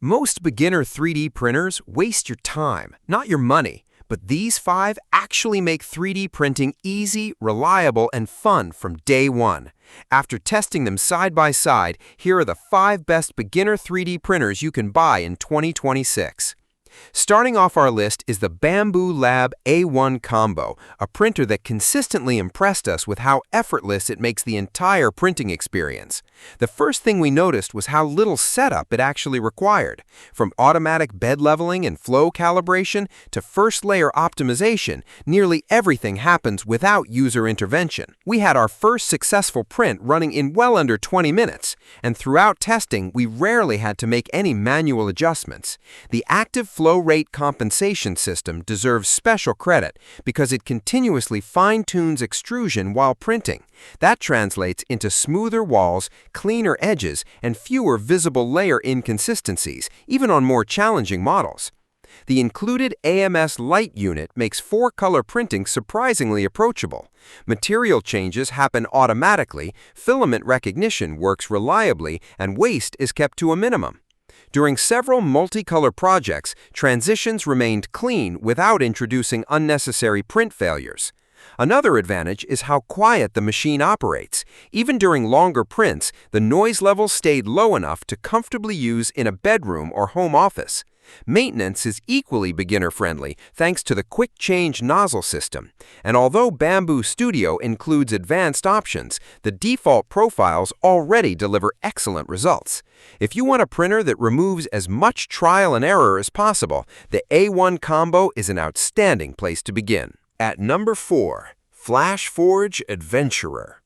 Most beginner 3D printers waste your time, not your money. But these 5 actually make 3D printing easy, reliable, and fun from day one. After testing them side by side, here are the 5 best beginner 3D printers you can buy in 2026. Starting off our list is the Bambu Lab A1 Combo, a printer that consistently impressed us with how effortless it makes the entire printing experience. The first thing we noticed was how little setup it actually required. From automatic bed leveling and flow calibration to first layer optimization, nearly everything happens without user intervention. We had our first successful print running in well under 20 minutes, and throughout testing, we rarely had to make any manual adjustments. The active flow rate compensation system deserves special credit because it continuously fine-tunes extrusion while printing. That translates into smoother walls, cleaner edges, and fewer visible layer inconsistencies, even on more challenging models. The included AMS Light unit makes 4-color printing surprisingly approachable. Material changes happen automatically, filament recognition works reliably, and waste is kept to a minimum. During several multicolor projects, transitions remained clean without introducing unnecessary print failures. Another advantage is how quiet the machine operates. Even during longer prints, the noise level stayed low enough to comfortably use in a bedroom or home office. Maintenance is equally beginner-friendly thanks to the quick change nozzle system. And although Bambu Studio includes advanced options, the default profiles already deliver excellent results. If you want a printer that removes as much trial and error as possible, the A1 Combo is an outstanding place to begin. At number 4, Flashforge Adventurer.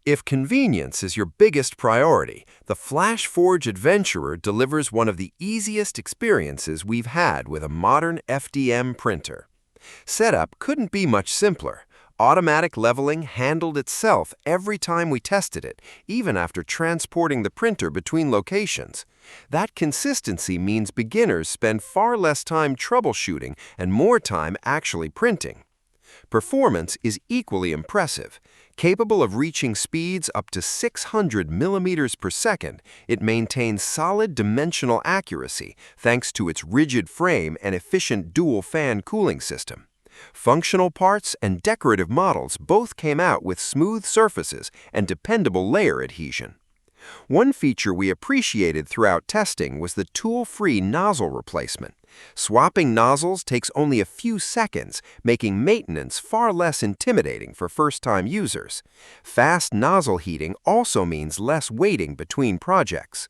If convenience is your biggest priority, the Flashforge Adventurer delivers one of the easiest experiences we've had with a modern FDM printer. Setup couldn't be much simpler. Automatic leveling handled itself every time we tested it, even after transporting the printer between locations. That consistency means beginners spend far less time troubleshooting and more time actually printing. Performance is equally impressive. Capable of reaching speeds up to 600 millimeters per second, it maintains solid dimensional accuracy thanks to its rigid frame and efficient dual-fan cooling system. Functional parts and decorative models both came out with smooth surfaces and dependable layer adhesion. One feature we appreciated throughout testing was the tool-free nozzle replacement. Swapping nozzles takes only a few seconds, making maintenance far less intimidating for first-time users. Fast nozzle heating also means less waiting between projects.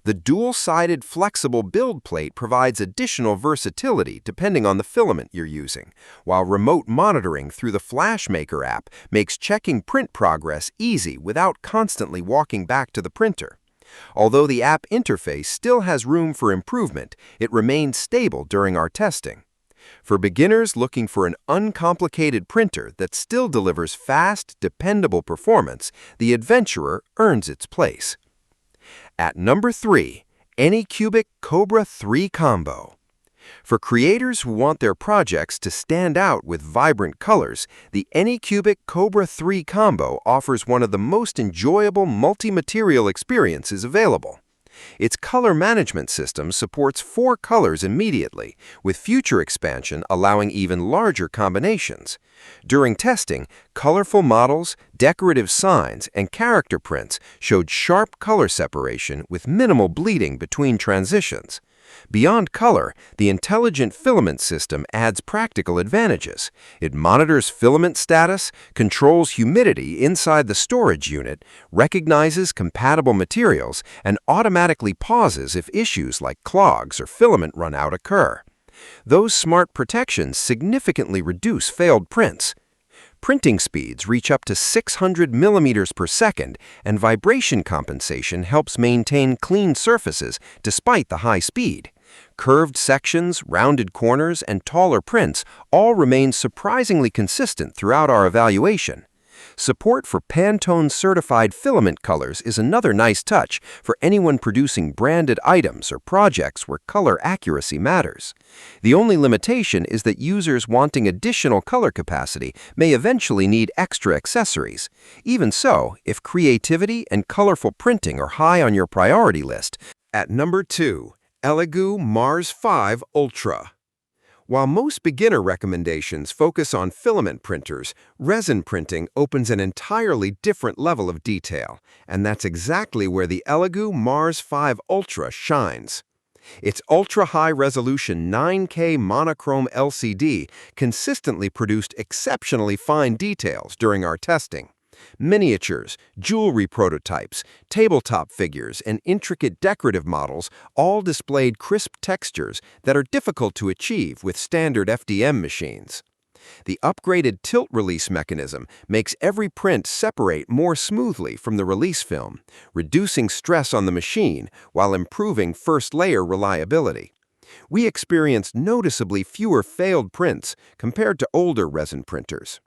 The dual-sided flexible build plate provides additional versatility depending on the filament you're using, while remote monitoring through the FlashMaker app makes checking print progress easy without constantly walking back to the printer. Although the app interface still has room for improvement, it remained stable during our testing. For beginners looking for an uncomplicated printer that still delivers fast, dependable performance, the Adventurer earns its place. At number 3, Anycubic Kobra 3 Combo. For creators who want their projects to stand out with vibrant colors, the Anycubic Kobra 3 Combo offers one of the most enjoyable multi-material experiences available. Its color management system supports 4 colors immediately, with future expansion allowing even larger combinations. During testing, colorful models, decorative signs, and character prints showed sharp color separation with minimal bleeding between transitions. Beyond color, the intelligent filament system adds practical advantages. It monitors filament status, controls humidity inside the storage unit, recognizes compatible materials, and automatically pauses if issues like clogs or filament run out occur. Those smart protections significantly reduce failed prints. Printing speeds reach up to 600 millimeters per second, and vibration compensation helps maintain clean surfaces despite the high speed. Curved sections, rounded corners, and taller prints all remain surprisingly consistent throughout our evaluation. Support for Pantone-certified filament colors is another nice touch for anyone producing branded items or projects where color accuracy matters. The only limitation is that users wanting additional color capacity may eventually need extra accessories. Even so, if creativity and colorful printing are high on your priority list, at number 2, Elegoo Mars 5 Ultra. While most beginner recommendations focus on filament printers, resin printing opens an entirely different level of detail, and that's exactly where the Elegoo Mars 5 Ultra shines. Its ultra-high-resolution 9K monochrome LCD consistently produced exceptionally fine details during our testing. Miniatures, jewelry prototypes, tabletop figures, and intricate decorative models all displayed crisp textures that are difficult to achieve with standard FDM machines. The upgraded tilt release mechanism makes every print separate more smoothly from the release film, reducing stress on the machine while improving first-layer reliability. We experienced noticeably fewer failed prints compared to older resin printers.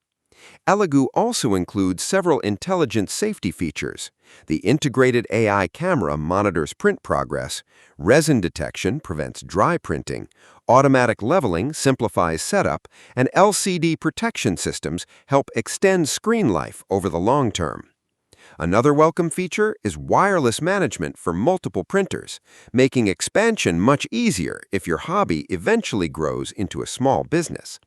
Elegoo also includes several intelligent safety features. The integrated AI camera monitors print progress, resin detection prevents dry printing, automatic leveling simplifies setup, and LCD protection systems help extend screen life over the long term. Another welcome feature is wireless management for multiple printers, making expansion much easier if your hobby eventually grows into a small business.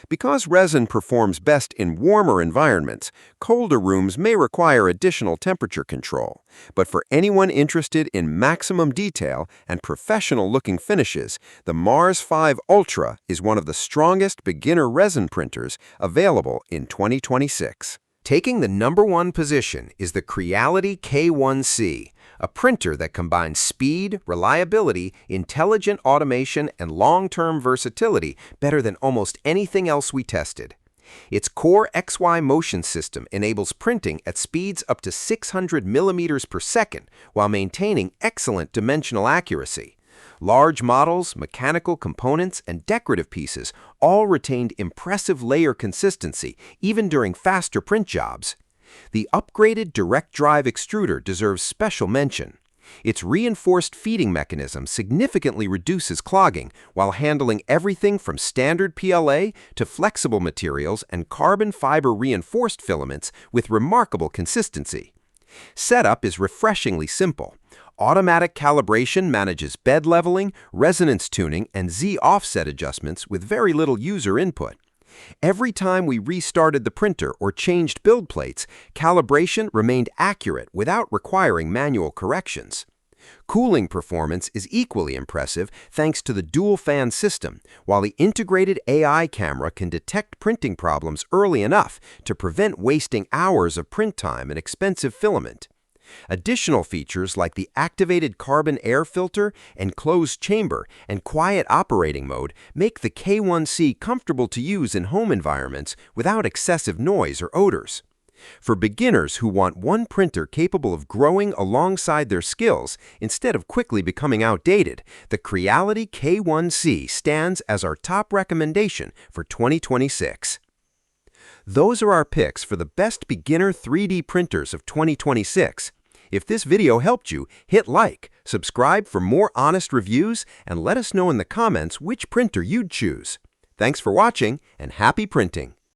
Because resin performs best in warmer environments, colder rooms may require additional temperature control. But for anyone interested in maximum detail and professional-looking finishes, the Mars 5 Ultra is one of the strongest beginner resin printers available in 2026. Taking the #1 position is the Creality K1C, a printer that combines speed, reliability, intelligent automation, and long-term versatility better than almost anything else we tested. Its core XY motion system enables printing at speeds up to 600 millimeters per second while maintaining excellent dimensional accuracy. Large models, mechanical components, and decorative pieces all retained impressive layer consistency even during faster print jobs. The upgraded direct drive extruder deserves special mention. Its reinforced feeding mechanism significantly reduces clogging while handling everything from standard PLA to flexible materials and carbon fiber reinforced filaments with remarkable consistency. Setup is refreshingly simple. Automatic calibration manages bed leveling, resonance tuning, and Z offset adjustments with very little user input. Every time we restarted the printer or changed build plates, calibration remained accurate without requiring manual corrections. Cooling performance is equally impressive thanks to the dual-fan system, while the integrated AI camera can detect printing problems early enough to prevent wasting hours of print time and expensive filament. Additional features like the activated carbon air filter, enclosed chamber, and quiet operating mode make the K1C comfortable to use in home environments without excessive noise or odors. For beginners who want one printer capable of growing alongside their skills instead of quickly becoming outdated, the Creality K1C stands as our top recommendation for 2026. Those are our picks for the best beginner 3D printers of 2026. If this video helped you, hit like, subscribe for more honest reviews, and let us know in the comments which printer you'd choose. Thanks for watching, and happy printing!